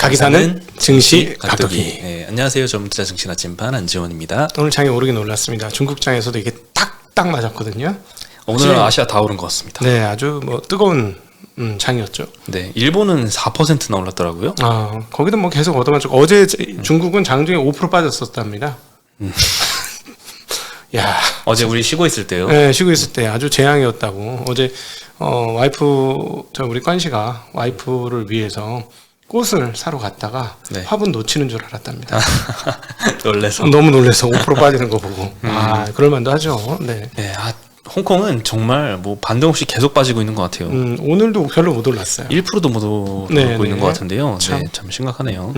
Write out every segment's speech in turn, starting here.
각이 사는 증시 각도기. 네, 안녕하세요. 전문투자 증시 아침반 안지원입니다. 오늘 장이 오르긴 올랐습니다. 중국장에서도 이게 딱 맞았거든요. 오늘은 아시아 다 오른 것 같습니다. 네, 아주 뜨거운 장이었죠. 네, 일본은 4%나 올랐더라고요. 거기도 계속 얻어맞고 어제 중국은 장중에 5% 빠졌었답니다. 야, 어제 우리 쉬고 있을 때요. 네, 쉬고 있을 때 아주 재앙이었다고. 어제 우리 관 씨가 와이프를 위해서 꽃을 사러 갔다가 네. 화분 놓치는 줄 알았답니다. 놀래서. 너무 놀래서 5% 빠지는 거 보고. 그럴만도 하죠. 네. 네, 홍콩은 정말 반등 없이 계속 빠지고 있는 것 같아요. 오늘도 별로 못 올랐어요. 1%도 못 오르고 있는 것 같은데요. 참 심각하네요.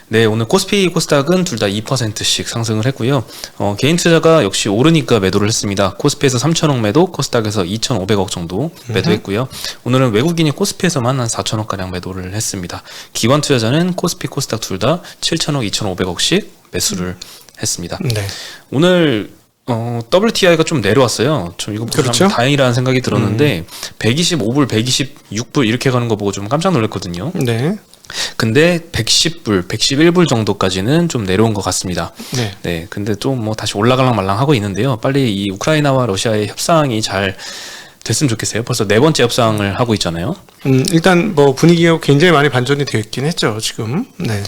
네, 오늘 코스피, 코스닥은 둘 다 2%씩 상승을 했고요. 개인 투자가 역시 오르니까 매도를 했습니다. 코스피에서 3천억 매도, 코스닥에서 2,500억 정도 매도했고요. 오늘은 외국인이 코스피에서만 한 4천억 가량 매도를 했습니다. 기관 투자자는 코스피, 코스닥 둘 다 7천억, 2,500억씩 매수를 했습니다. 네. 오늘 WTI가 좀 내려왔어요. 좀 이거 보고 참 다행이라는 생각이 들었는데 125불, 126불 이렇게 가는 거 보고 좀 깜짝 놀랐거든요. 네. 근데 110불, 111불 정도까지는 좀 내려온 것 같습니다. 네. 네. 근데 또 다시 올라갈랑 말랑 하고 있는데요. 빨리 이 우크라이나와 러시아의 협상이 잘 됐으면 좋겠어요. 벌써 4번째 협상을 하고 있잖아요. 일단 분위기가 굉장히 많이 반전이 되어 있긴 했죠, 지금. 네.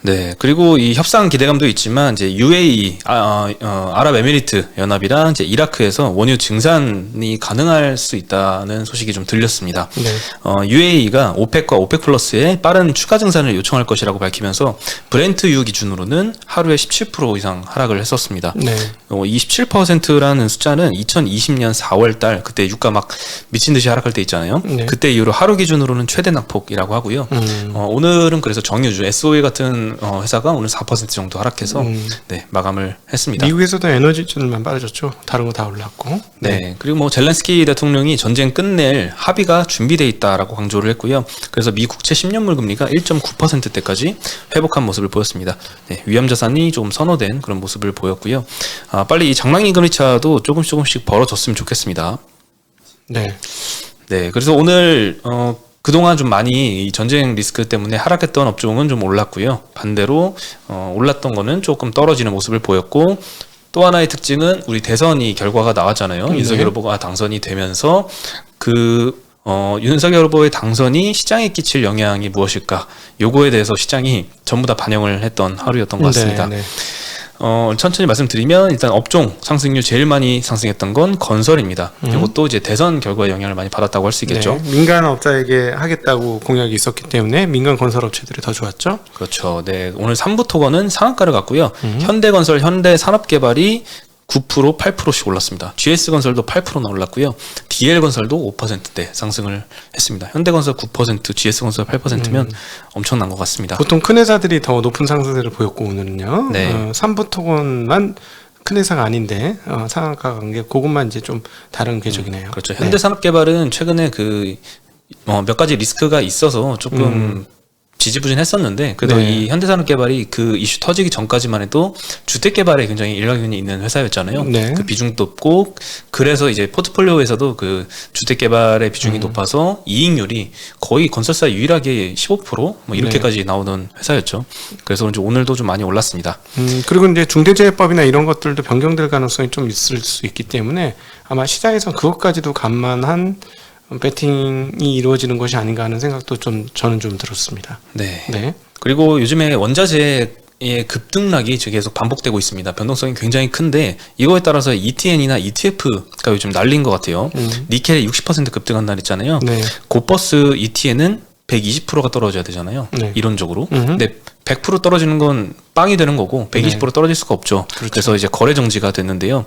네. 그리고 이 협상 기대감도 있지만 이제 UAE 아랍에미리트 연합이랑 이제 이라크에서 원유 증산이 가능할 수 있다는 소식이 좀 들렸습니다. 네. UAE가 오펙과 오펙 플러스에 빠른 추가 증산을 요청할 것이라고 밝히면서 브렌트유 기준으로는 하루에 17% 이상 하락을 했었습니다. 네. 이 17%라는 숫자는 2020년 4월 달 그때 유가 막 미친 듯이 하락할 때 있잖아요. 네. 그때 이후로 하루 기준으로는 최대 낙폭이라고 하고요. 오늘은 그래서 정유주 SOE 같은 회사가 오늘 4% 정도 하락해서 네, 마감을 했습니다. 미국에서도 에너지주들만 빠졌죠. 다른 거 다 올랐고. 네. 그리고 젤렌스키 대통령이 전쟁 끝낼 합의가 준비돼 있다라고 강조를 했고요. 그래서 미 국채 10년물 금리가 1.9%대까지 회복한 모습을 보였습니다. 네, 위험 자산이 좀 선호된 그런 모습을 보였고요. 빨리 이 장랑이 금리차도 조금씩 벌어졌으면 좋겠습니다. 네. 네. 그래서 오늘 그동안 좀 많이 이 전쟁 리스크 때문에 하락했던 업종은 좀 올랐고요. 반대로 올랐던 거는 조금 떨어지는 모습을 보였고, 또 하나의 특징은 우리 대선이 결과가 나왔잖아요. 네. 윤석열 후보가 당선이 되면서 윤석열 후보의 당선이 시장에 끼칠 영향이 무엇일까? 요거에 대해서 시장이 전부 다 반영을 했던 하루였던 것 같습니다. 네. 천천히 말씀드리면 일단 업종 상승률 제일 많이 상승했던 건 건설입니다. 이것도 이제 대선 결과에 영향을 많이 받았다고 할 수 있겠죠. 네. 민간 업자에게 하겠다고 공약이 있었기 때문에 민간 건설 업체들이 더 좋았죠. 그렇죠. 네, 오늘 3부 토건은 상한가를 갔고요. 현대건설, 현대산업개발이 9%, 8%씩 올랐습니다. GS건설도 8%나 올랐고요. DL건설도 5%대 상승을 했습니다. 현대건설 9%, GS건설 8%면 엄청난 것 같습니다. 보통 큰 회사들이 더 높은 상승세를 보였고 오늘은요. 네. 3부 토건만 큰 회사가 아닌데 상한가 간 게 그것만 이제 좀 다른 궤적이네요. 그렇죠. 현대산업개발은 최근에 몇 가지 리스크가 있어서 조금 지지부진했었는데 그래도 네. 이 현대산업개발이 그 이슈 터지기 전까지만 해도 주택개발에 굉장히 일가견이 있는 회사였잖아요. 네. 그 비중도 높고 그래서 이제 포트폴리오에서도 그 주택개발의 비중이 높아서 이익률이 거의 건설사 유일하게 15% 이렇게까지 나오는 회사였죠. 그래서 이제 오늘도 좀 많이 올랐습니다. 그리고 이제 중대재해법이나 이런 것들도 변경될 가능성이 좀 있을 수 있기 때문에 아마 시장에서 그것까지도 감안한 배팅이 이루어지는 것이 아닌가 하는 생각도 저는 좀 들었습니다. 네. 네. 그리고 요즘에 원자재의 급등락이 계속 반복되고 있습니다. 변동성이 굉장히 큰데 이거에 따라서 ETN이나 ETF가 요즘 날린 것 같아요. 니켈이 60% 급등한 날 있잖아요. 네. 고버스 ETN은 120%가 떨어져야 되잖아요. 네. 이론적으로. 근데 100% 떨어지는 건 빵이 되는 거고 120% 떨어질 수가 없죠. 그렇죠. 그래서 이제 거래 정지가 됐는데요.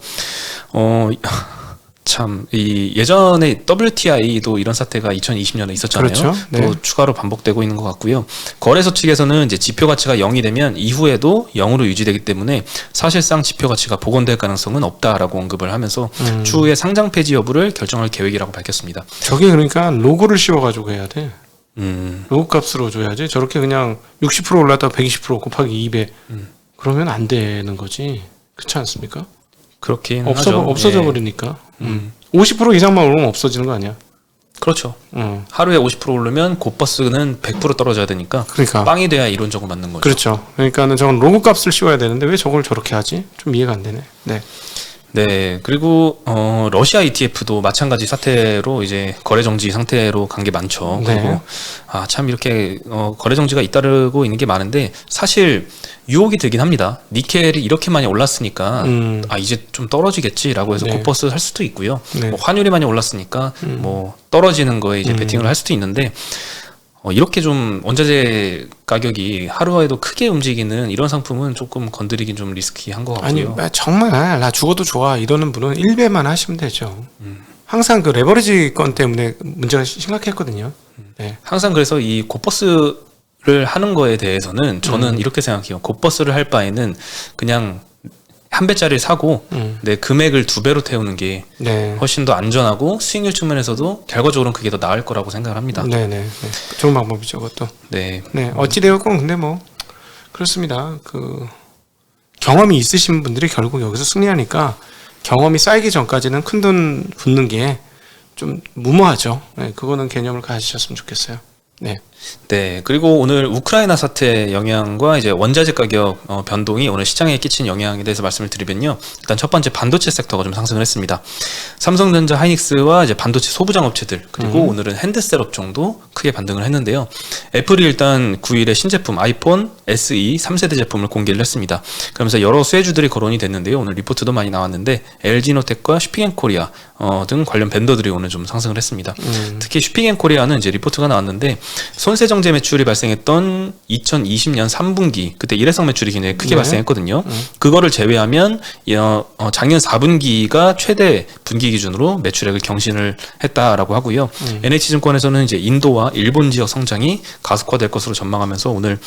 예전에 WTI도 이런 사태가 2020년에 있었잖아요. 그렇죠. 네. 또 추가로 반복되고 있는 것 같고요. 거래소 측에서는 이제 지표 가치가 0이 되면 이후에도 0으로 유지되기 때문에 사실상 지표 가치가 복원될 가능성은 없다라고 언급을 하면서 추후에 상장 폐지 여부를 결정할 계획이라고 밝혔습니다. 저게 그러니까 로고를 씌워가지고 해야 돼. 로고 값으로 줘야지. 저렇게 그냥 60% 올랐다가 120% 곱하기 200 그러면 안 되는 거지. 그렇지 않습니까? 그렇긴 하죠. 없어져 예. 버리니까. 50% 이상만 오르면 없어지는 거 아니야? 그렇죠. 하루에 50% 오르면 곧버스는 100% 떨어져야 되니까 그러니까 빵이 돼야 이론적으로 맞는 거죠. 그렇죠. 그러니까는 저건 로그 값을 씌워야 되는데 왜 저걸 저렇게 하지? 좀 이해가 안 되네. 네. 네, 그리고 러시아 ETF도 마찬가지 사태로 이제 거래 정지 상태로 간 게 많죠. 네. 그리고 참 이렇게 거래 정지가 잇따르고 있는 게 많은데 사실 유혹이 되긴 합니다. 니켈이 이렇게 많이 올랐으니까 이제 좀 떨어지겠지라고 해서 네. 곧버스 할 수도 있고요. 네. 뭐 환율이 많이 올랐으니까 뭐 떨어지는 거에 이제 베팅을 할 수도 있는데 이렇게 좀 원자재 가격이 하루에도 크게 움직이는 이런 상품은 조금 건드리긴 좀 리스키한 것 같고요. 아니 정말 나 죽어도 좋아 이러는 분은 1배만 하시면 되죠. 항상 그 레버리지 건 때문에 문제가 심각했거든요. 네. 항상 그래서 이 곧버스를 하는 거에 대해서는 저는 이렇게 생각해요. 곧버스를 할 바에는 그냥 한 배짜리를 사고 내 금액을 2배로 태우는 게 네. 훨씬 더 안전하고 수익률 측면에서도 결과적으로는 그게 더 나을 거라고 생각을 합니다. 네네. 좋은 방법이죠, 그것도. 네. 네. 어찌되었건 근데 뭐 그렇습니다. 그 경험이 있으신 분들이 결국 여기서 승리하니까 경험이 쌓이기 전까지는 큰돈 붓는 게 좀 무모하죠. 네, 그거는 개념을 가지셨으면 좋겠어요. 네. 네. 그리고 오늘 우크라이나 사태 영향과 이제 원자재 가격 변동이 오늘 시장에 끼친 영향에 대해서 말씀을 드리면요. 일단 첫 번째 반도체 섹터가 좀 상승을 했습니다. 삼성전자, 하이닉스와 이제 반도체 소부장 업체들 그리고 오늘은 핸드셋 업종도 크게 반등을 했는데요. 애플이 일단 9일에 신제품 아이폰 SE 3세대 제품을 공개를 했습니다. 그러면서 여러 수혜주들이 거론이 됐는데요. 오늘 리포트도 많이 나왔는데 LG노텍과 슈핑앤코리아 등 관련 밴더들이 오늘 좀 상승을 했습니다. 특히 슈핑앤코리아는 이제 리포트가 나왔는데 손세정제 매출이 발생했던 2020년 3분기 그때 일회성 매출이 굉장히 크게 발생했거든요. 그거를 제외하면 작년 4분기가 최대 분기 기준으로 매출액을 경신을 했다라고 하고요. NH증권에서는 이제 인도와 일본 지역 성장이 가속화될 것으로 전망하면서 오늘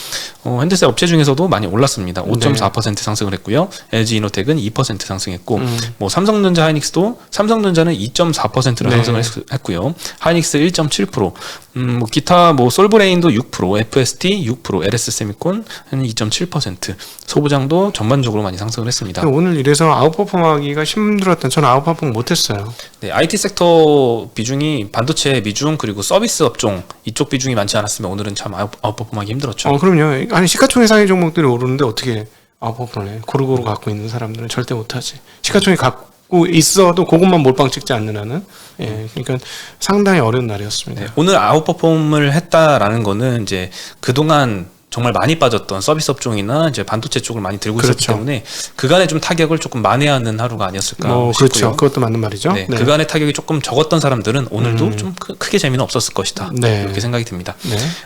핸드셋 업체 중에서도 많이 올랐습니다. 5.4% 상승을 했고요. LG이노텍은 2% 상승했고 뭐 삼성전자, 하이닉스도 삼성전자는 2.4%를 상승을 했고요. 하이닉스 1.7%, 뭐 기타 뭐 솔브레인도 6%, FST 6%, LS세미콘 한 2.7%, 소부장도 전반적으로 많이 상승을 했습니다. 오늘 이래서 아웃퍼폼하기가 힘들었던 저는 아웃퍼폼 못했어요. 네, IT 섹터 비중이 반도체 비중 그리고 서비스 업종 이쪽 비중이 많지 않았으면 오늘은 참 아웃퍼폼하기 힘들었죠. 그럼요. 아니 시가총액 상위 종목들이 오르는데 어떻게 아웃퍼폼을 해? 고루고루 갖고 있는 사람들은 절대 못하지. 시가총액 갖고 있어도 그것만 몰빵 찍지 않는 한은 그러니까 상당히 어려운 날이었습니다. 네, 오늘 아웃퍼폼을 했다라는 거는 이제 그동안 정말 많이 빠졌던 서비스 업종이나 이제 반도체 쪽을 많이 들고 있었기 때문에 그간의 좀 타격을 조금 만회하는 하루가 아니었을까 싶고요. 그렇죠. 그것도 맞는 말이죠. 네, 그간의 타격이 조금 적었던 사람들은 오늘도 좀 크게 재미는 없었을 것이다. 이렇게 생각이 듭니다.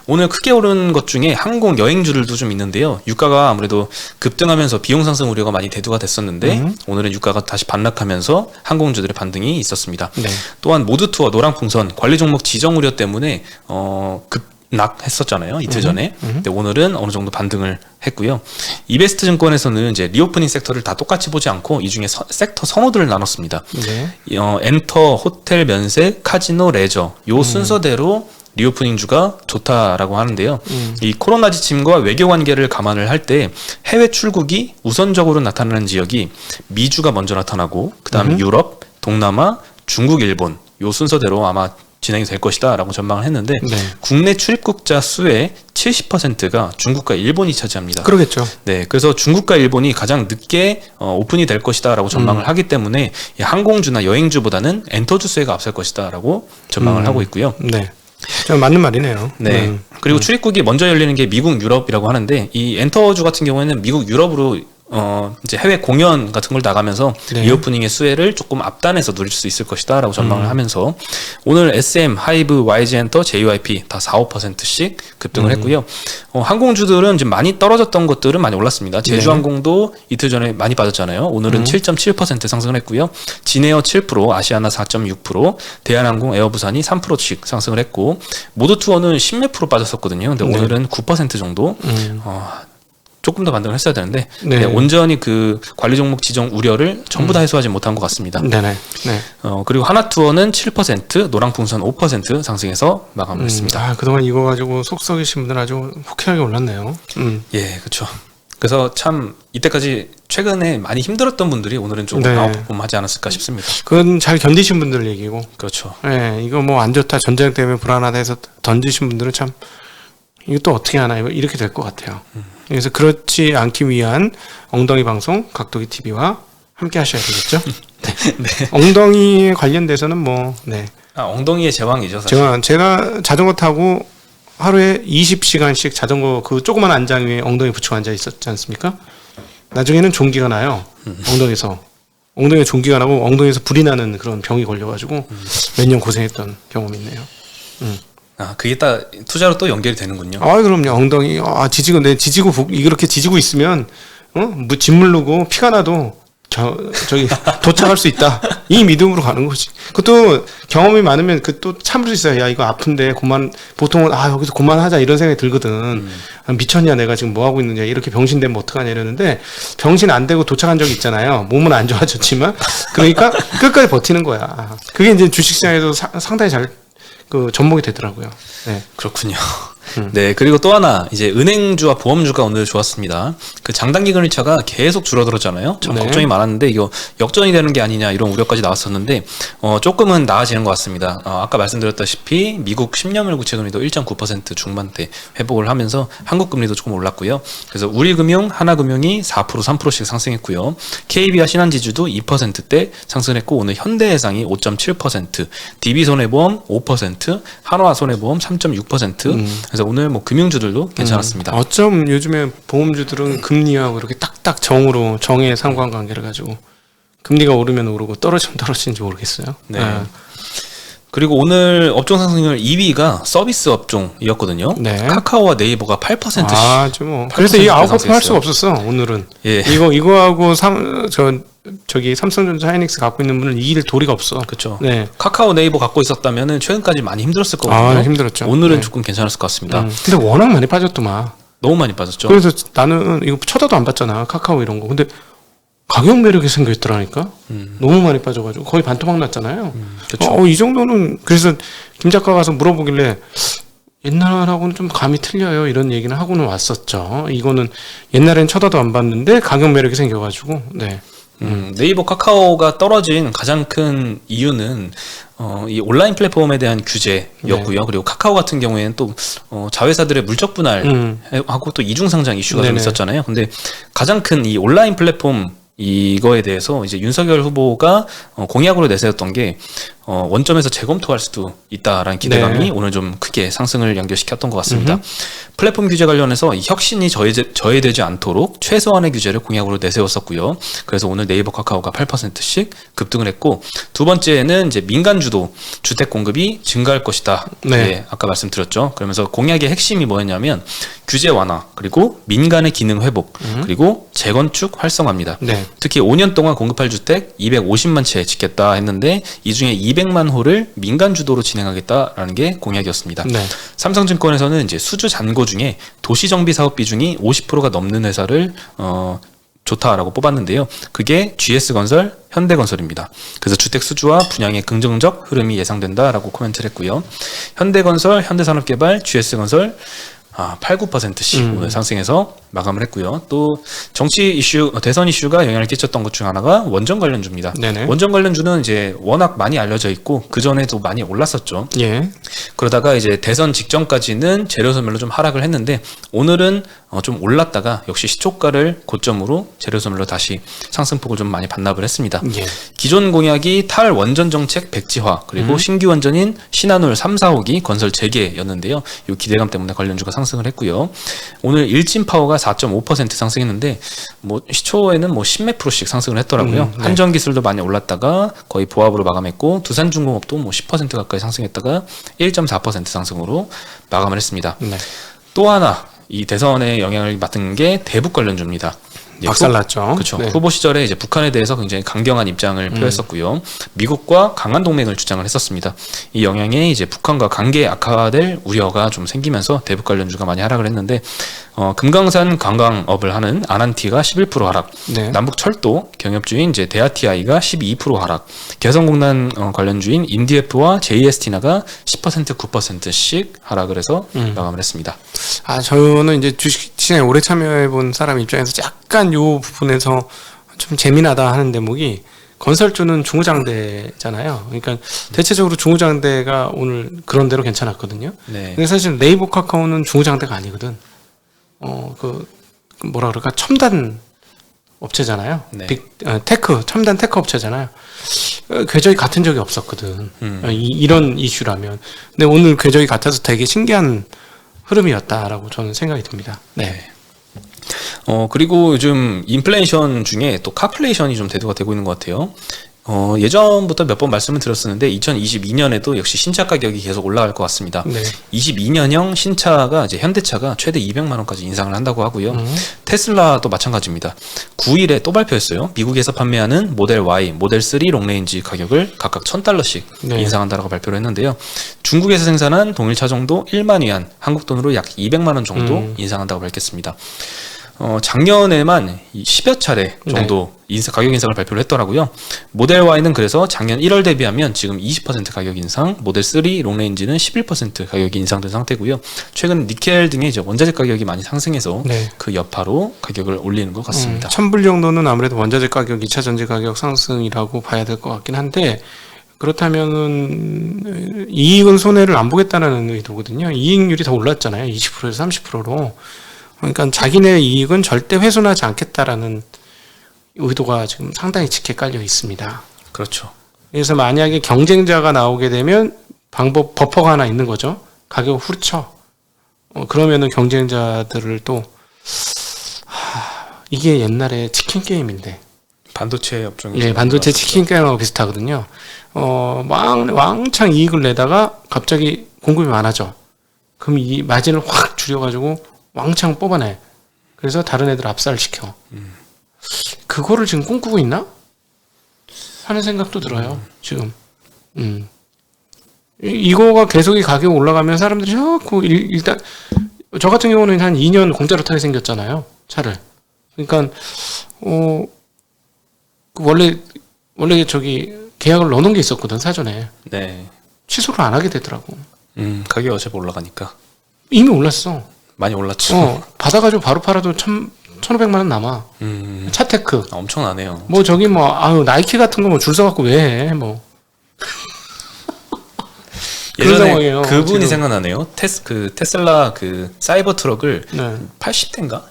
오늘 크게 오른 것 중에 항공 여행주들도 좀 있는데요. 유가가 아무래도 급등하면서 비용 상승 우려가 많이 대두가 됐었는데 오늘은 유가가 다시 반락하면서 항공주들의 반등이 있었습니다. 또한 모드투어, 노랑풍선 관리 종목 지정 우려 때문에 낙했었잖아요 이틀 전에. 근데 오늘은 어느 정도 반등을 했고요. 이베스트 증권에서는 이제 리오프닝 섹터를 다 똑같이 보지 않고 이 중에 섹터 선호들을 나눴습니다. 엔터, 호텔, 면세, 카지노, 레저 요 순서대로 리오프닝주가 좋다라고 하는데요. 이 코로나 지침과 외교 관계를 감안을 할 때 해외 출국이 우선적으로 나타나는 지역이 미주가 먼저 나타나고 그다음 유럽, 동남아, 중국, 일본 요 순서대로 아마 진행이 될 것이다 라고 전망을 했는데 국내 출입국자 수의 70%가 중국과 일본이 차지합니다. 그러겠죠. 네, 그래서 중국과 일본이 가장 늦게 오픈이 될 것이다 라고 전망을 하기 때문에 이 항공주나 여행주보다는 엔터주 수혜가 앞설 것이다 라고 전망을 하고 있고요. 네. 좀 맞는 말이네요. 네. 그리고 출입국이 먼저 열리는 게 미국, 유럽이라고 하는데 이 엔터주 같은 경우에는 미국, 유럽으로 이제 해외 공연 같은 걸 나가면서 리오프닝의 수혜를 조금 앞단에서 누릴 수 있을 것이다 라고 전망을 하면서 오늘 SM, 하이브, YG엔터, JYP 다 4, 5%씩 급등을 했고요. 항공주들은 지금 많이 떨어졌던 것들은 많이 올랐습니다. 제주항공도 이틀 전에 많이 빠졌잖아요. 오늘은 7.7% 상승을 했고요. 진에어 7%, 아시아나 4.6%, 대한항공, 에어부산이 3%씩 상승을 했고 모드투어는 10몇 프로 빠졌었거든요. 근데 오늘은 9% 정도 조금 더 반등을 했어야 되는데 온전히 그 관리 종목 지정 우려를 전부 다 해소하지 못한 것 같습니다. 그리고 하나투어는 7%, 노랑풍선 5% 상승해서 마감을 했습니다. 그동안 이거 가지고 속 썩이신 분들 아주 호쾌하게 올랐네요. 예, 그렇죠. 그래서 참 이때까지 최근에 많이 힘들었던 분들이 오늘은 조금 네. 아웃퍼폼하지 않았을까 싶습니다. 그건 잘 견디신 분들 얘기고. 그렇죠. 네, 이거 뭐 안 좋다, 전쟁 때문에 불안하다 해서 던지신 분들은 참 이거 또 어떻게 하나 이렇게 될 것 같아요. 그래서 그렇지 않기 위한 엉덩이 방송 각도기 TV와 함께 하셔야 되겠죠. 네. 네. 엉덩이에 관련돼서는 뭐 네. 엉덩이의 제왕이죠, 사실. 제가 자전거 타고 하루에 20시간씩 자전거 그 조그만 안장 위에 엉덩이 붙이고 앉아 있었지 않습니까? 나중에는 종기가 나요. 엉덩이에 종기가 나고 엉덩이에서 불이 나는 그런 병이 걸려가지고 몇 년 고생했던 경험이 있네요. 그게 딱 투자로 또 연결이 되는군요. 그럼요. 엉덩이 지지고 이렇게 지지고 있으면 뭐 짓물르고 피가 나도 저기 도착할 수 있다. 이 믿음으로 가는 거지. 그것도 경험이 많으면 그 또 참을 수 있어요. 야 이거 아픈데 보통은 여기서 그만하자 이런 생각이 들거든. 미쳤냐 내가 지금 뭐 하고 있느냐 이렇게 병신되면 어떡하냐 이러는데 병신 안 되고 도착한 적이 있잖아요. 몸은 안 좋아졌지만 그러니까 끝까지 버티는 거야. 그게 이제 주식시장에도 상당히 잘 접목이 되더라고요. 네. 그렇군요. 네, 그리고 또 하나 이제 은행주와 보험주가 오늘 좋았습니다. 그 장단기 금리차가 계속 줄어들었잖아요. 참 걱정이 많았는데 이거 역전이 되는 게 아니냐 이런 우려까지 나왔었는데 조금은 나아지는 것 같습니다. 아까 말씀드렸다시피 미국 10년물 국채금리도 1.9% 중반대 회복을 하면서 한국 금리도 조금 올랐고요. 그래서 우리금융, 하나금융이 4%, 3%씩 상승했고요. KB와 신한지주도 2%대 상승했고 오늘 현대해상이 5.7%, DB손해보험 5%, 한화손해보험 3.6%. 그래서 오늘 뭐 금융주들도 괜찮았습니다. 어쩜 요즘에 보험주들은 금리하고 이렇게 딱딱 정의 상관관계를 가지고 금리가 오르면 오르고 떨어지면 떨어지는지 모르겠어요. 네. 그리고 오늘 업종 상승률 2위가 서비스 업종이었거든요. 네. 카카오와 네이버가 8%씩. 뭐. 그래서 이 아웃퍼폼 할 수가 없었어. 오늘은. 예. 이거하고 저기 삼성전자 하이닉스 갖고 있는 분은 이길 도리가 없어. 그렇죠. 네. 카카오 네이버 갖고 있었다면은 최근까지 많이 힘들었을 거거든요. 힘들었죠. 오늘은 조금 괜찮았을 것 같습니다. 근데 워낙 많이 빠졌더만. 너무 많이 빠졌죠. 그래서 나는 이거 쳐다도 안 봤잖아. 카카오 이런 거. 근데 가격 매력이 생겨있더라니까. 너무 많이 빠져가지고 거의 반토막 났잖아요. 그렇죠. 이 정도는 그래서 김 작가 가서 물어보길래 옛날하고는 좀 감이 틀려요 이런 얘기는 하고는 왔었죠. 이거는 옛날엔 쳐다도 안 봤는데 가격 매력이 생겨가지고 네. 네이버 카카오가 떨어진 가장 큰 이유는 이 온라인 플랫폼에 대한 규제였고요. 네. 그리고 카카오 같은 경우에는 또 자회사들의 물적 분할하고 또 이중 상장 이슈가 좀 있었잖아요. 근데 가장 큰 이 온라인 플랫폼 이거에 대해서 이제 윤석열 후보가 공약으로 내세웠던 게 원점에서 재검토할 수도 있다라는 기대감이 오늘 좀 크게 상승을 연결시켰던 것 같습니다. 플랫폼 규제 관련해서 이 혁신이 저해되지 않도록 최소한의 규제를 공약으로 내세웠었고요. 그래서 오늘 네이버 카카오가 8%씩 급등을 했고 두 번째는 이제 민간주도 주택 공급이 증가할 것이다. 네, 아까 말씀드렸죠. 그러면서 공약의 핵심이 뭐였냐면 규제 완화 그리고 민간의 기능 회복 그리고 재건축 활성화입니다. 네. 특히 5년 동안 공급할 주택 250만 채 짓겠다 했는데 이 중에 200만 호를 민간 주도로 진행하겠다라는 게 공약이었습니다. 네. 삼성증권에서는 이제 수주 잔고 중에 도시정비 사업 비중이 50%가 넘는 회사를 좋다라고 뽑았는데요. 그게 GS건설, 현대건설입니다. 그래서 주택 수주와 분양의 긍정적 흐름이 예상된다라고 코멘트를 했고요. 현대건설, 현대산업개발, GS건설 8, 9%씩 오늘 상승해서 마감을 했고요. 또 정치 이슈, 대선 이슈가 영향을 끼쳤던 것 중 하나가 원전 관련주입니다. 네네. 원전 관련주는 이제 워낙 많이 알려져 있고 그 전에도 많이 올랐었죠. 예. 그러다가 이제 대선 직전까지는 재료소멸로 좀 하락을 했는데 오늘은 좀 올랐다가 역시 시초가를 고점으로 재료소멸로 다시 상승폭을 좀 많이 반납을 했습니다. 예. 기존 공약이 탈원전 정책 백지화 그리고 신규 원전인 신한울 3, 4호기 건설 재개였는데요. 이 기대감 때문에 관련주가 상승을 했고요. 오늘 일진파워가 4.5% 상승했는데 뭐 시초에는 뭐 10몇 %씩 상승을 했더라고요. 네. 한전기술도 많이 올랐다가 거의 보합으로 마감했고 두산중공업도 뭐 10% 가까이 상승했다가 1.4% 상승으로 마감을 했습니다. 네. 또 하나 이 대선에 영향을 맡은 게 대북 관련주입니다. 박살났죠. 그렇죠. 네. 후보 시절에 이제 북한에 대해서 굉장히 강경한 입장을 표했었고요. 미국과 강한 동맹을 주장을 했었습니다. 이 영향에 이제 북한과 관계 악화될 우려가 좀 생기면서 대북 관련주가 많이 하락을 했는데 금강산 관광업을 하는 아난티가 11% 하락, 네. 남북철도 경협주인 이제 대아티아이가 12% 하락, 개성공단 관련주인 인디에프와 JS티나가 10% 9%씩 하락을 해서 마감을 했습니다. 저는 이제 주식시장에 오래 참여해본 사람 입장에서 약간 요 부분에서 좀 재미나다 하는 대목이 건설주는 중우장대잖아요. 그러니까 대체적으로 중우장대가 오늘 그런 대로 괜찮았거든요. 네. 근데 사실 네이버 카카오는 중우장대가 아니거든. 뭐라 그럴까 첨단 업체잖아요. 네. 테크 첨단 테크 업체잖아요. 궤적이 같은 적이 없었거든. 이런 이슈라면. 근데 오늘 궤적이 같아서 되게 신기한 흐름이었다라고 저는 생각이 듭니다. 네. 그리고 요즘 인플레이션 중에 또 카플레이션이 좀 대두가 되고 있는 것 같아요. 예전부터 몇 번 말씀을 드렸었는데 2022년에도 역시 신차 가격이 계속 올라갈 것 같습니다. 네. 22년형 신차가 이제 현대차가 최대 200만 원까지 인상을 한다고 하고요. 테슬라도 마찬가지입니다. 9일에 또 발표했어요. 미국에서 판매하는 모델 Y, 모델 3 롱레인지 가격을 각각 $1,000씩 네. 인상한다라고 발표를 했는데요. 중국에서 생산한 동일 차종도 1만 위안, 한국 돈으로 약 200만 원 정도 인상한다고 밝혔습니다. 작년에만 10여 차례 정도 가격 인상을 발표를 했더라고요. 모델 Y는 그래서 작년 1월 대비하면 지금 20% 가격 인상, 모델 3 롱레인지는 11% 가격이 인상된 상태고요. 최근 니켈 등의 이제 원자재 가격이 많이 상승해서 네. 그 여파로 가격을 올리는 것 같습니다. 1,000불 정도는 아무래도 원자재 가격, 2차 전지 가격 상승이라고 봐야 될 것 같긴 한데 그렇다면은 이익은 손해를 안 보겠다는 의도거든요. 이익률이 더 올랐잖아요. 20%에서 30%로. 그러니까 자기네 이익은 절대 훼손하지 않겠다라는 의도가 지금 상당히 짙게 깔려 있습니다. 그렇죠. 그래서 만약에 경쟁자가 나오게 되면 버퍼가 하나 있는 거죠. 가격을 후려쳐. 그러면은 경쟁자들을 또 이게 옛날에 치킨 게임인데. 반도체 업종이 예, 반도체 치킨 게임하고 비슷하거든요. 왕창 이익을 내다가 갑자기 공급이 많아져. 그럼 이 마진을 확 줄여가지고 왕창 뽑아내. 그래서 다른 애들 압살을 시켜. 그거를 지금 꿈꾸고 있나? 하는 생각도 들어요. 지금. 이거가 계속 이 가격이 올라가면 사람들이 자꾸 일단 저 같은 경우는 한 2년 공짜로 타게 생겼잖아요. 차를. 그러니까 원래 저기 계약을 넣어놓은 게 있었거든 사전에. 네. 취소를 안 하게 되더라고. 가격이 어차피 올라가니까. 이미 올랐어. 많이 올랐죠. 받아가지고 바로 팔아도 1,500만 원 남아. 차테크. 엄청나네요. 뭐 저기 나이키 같은 거 뭐 줄 서갖고 왜 해? 뭐. 그런 예전에 상황이에요, 그분이 지금. 생각나네요. 테슬라 그 사이버 트럭을 네. 80대인가?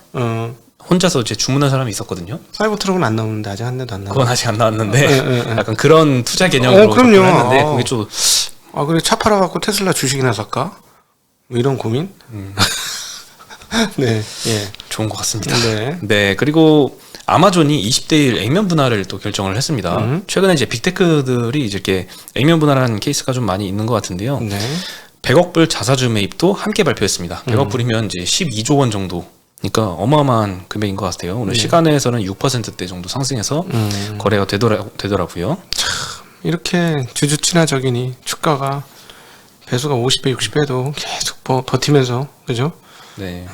혼자서 이제 주문한 사람이 있었거든요. 사이버 트럭은 안 나오는데 아직 한 대도 안 나와. 그건 아직 안 나왔는데 네. 약간 그런 투자 개념으로 그럼요. 접근을 했는데 그게 좀 그래 차 팔아갖고 테슬라 주식이나 살까? 뭐 이런 고민? 네, 예. 좋은 것 같습니다. 네. 네, 그리고 아마존이 20대 1 액면 분할을 또 결정을 했습니다. 최근에 이제 빅테크들이 이렇게 액면 분할하는 케이스가 좀 많이 있는 것 같은데요. 네. 100억 불 자사주 매입도 함께 발표했습니다. 100억 불이면 이제 12조 원 정도. 그러니까 어마어마한 금액인 것 같아요. 오늘 시간에서는 6%대 정도 상승해서 거래가 되더라고요. 이렇게 주주친화적이니 주가가 배수가 50배, 60배도 계속 버티면서 그죠? 네.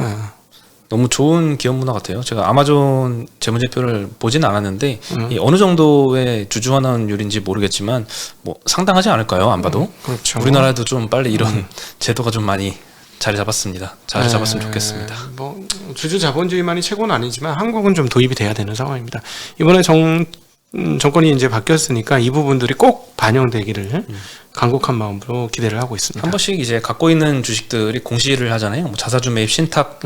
너무 좋은 기업 문화 같아요. 제가 아마존 재무제표를 보진 않았는데 이 어느 정도의 주주 환원율인지 모르겠지만 뭐 상당하지 않을까요? 안 봐도. 그렇죠. 우리나라도 좀 빨리 이런 제도가 좀 많이 자리 잡았습니다. 자리 잡았으면 좋겠습니다. 뭐 주주 자본주의만이 최고는 아니지만 한국은 좀 도입이 돼야 되는 상황입니다. 이번에 정권이 이제 바뀌었으니까 이 부분들이 꼭 반영되기를 간곡한 마음으로 기대를 하고 있습니다. 한 번씩 이제 갖고 있는 주식들이 공시를 하잖아요. 뭐 자사주 매입 신탁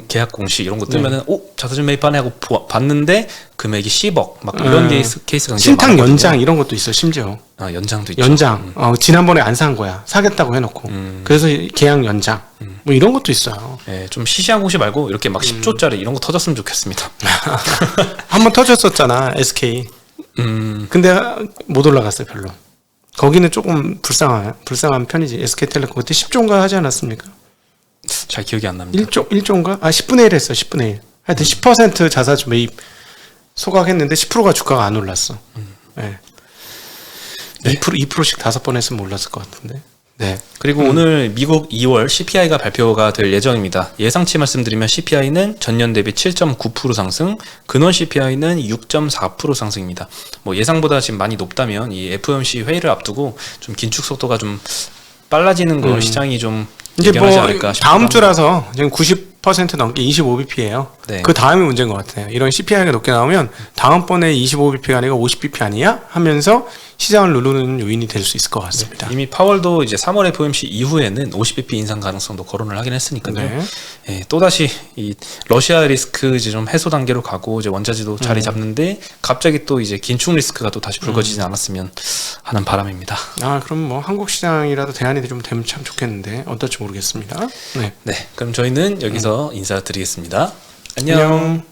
계약 공시 이런 거 뜨면은 자사주 매입하네 하고 봤는데 금액이 10억 막 이런 케이스가 굉장히 신탁 많거든요. 연장 이런 것도 있어 심지어. 연장도 있죠. 연장. 지난번에 안 산 거야. 사겠다고 해놓고. 그래서 계약 연장. 뭐 이런 것도 있어요. 네, 좀 시시한 공시 말고 이렇게 막 10조짜리 이런 거 터졌으면 좋겠습니다. 한번 터졌었잖아 SK. 근데 못 올라갔어요 별로. 거기는 조금 불쌍한 편이지. SK텔레콤 그때 10조인가 하지 않았습니까? 잘 기억이 안 납니다. 1조인가? 10분의 1 했어 10분의 1. 하여튼 10% 자사주 매입 소각했는데 10%가 주가가 안 올랐어. 네. 2%씩 5번 했으면 올랐을 것 같은데. 네. 그리고 오늘 미국 2월 CPI가 발표가 될 예정입니다. 예상치 말씀드리면 CPI는 전년 대비 7.9% 상승, 근원 CPI는 6.4% 상승입니다. 뭐 예상보다 지금 많이 높다면 이 FOMC 회의를 앞두고 좀 긴축 속도가 좀 빨라지는 걸 시장이 좀 이제 예견하지 뭐 않을까 싶습니다. 다음 주라서 지금 90% 넘게 25bp예요. 네. 그 다음이 문제인 것 같아요. 이런 CPI가 높게 나오면 다음번에 25bp가 아니라 50bp 아니야? 하면서 시장을 누르는 요인이 될 수 있을 것 같습니다. 이미 파월도 이제 3월 FOMC 이후에는 50bp 인상 가능성도 거론을 하긴 했으니까요. 네. 예, 또 다시 이 러시아 리스크 이제 좀 해소 단계로 가고 이제 원자재도 자리 잡는데 갑자기 또 이제 긴축 리스크가 또 다시 불거지지 않았으면 하는 바람입니다. 아, 그럼 뭐 한국 시장이라도 대안이 좀 되면 참 좋겠는데 어떨지 모르겠습니다. 네. 네, 그럼 저희는 여기서 인사드리겠습니다. 안녕. 안녕.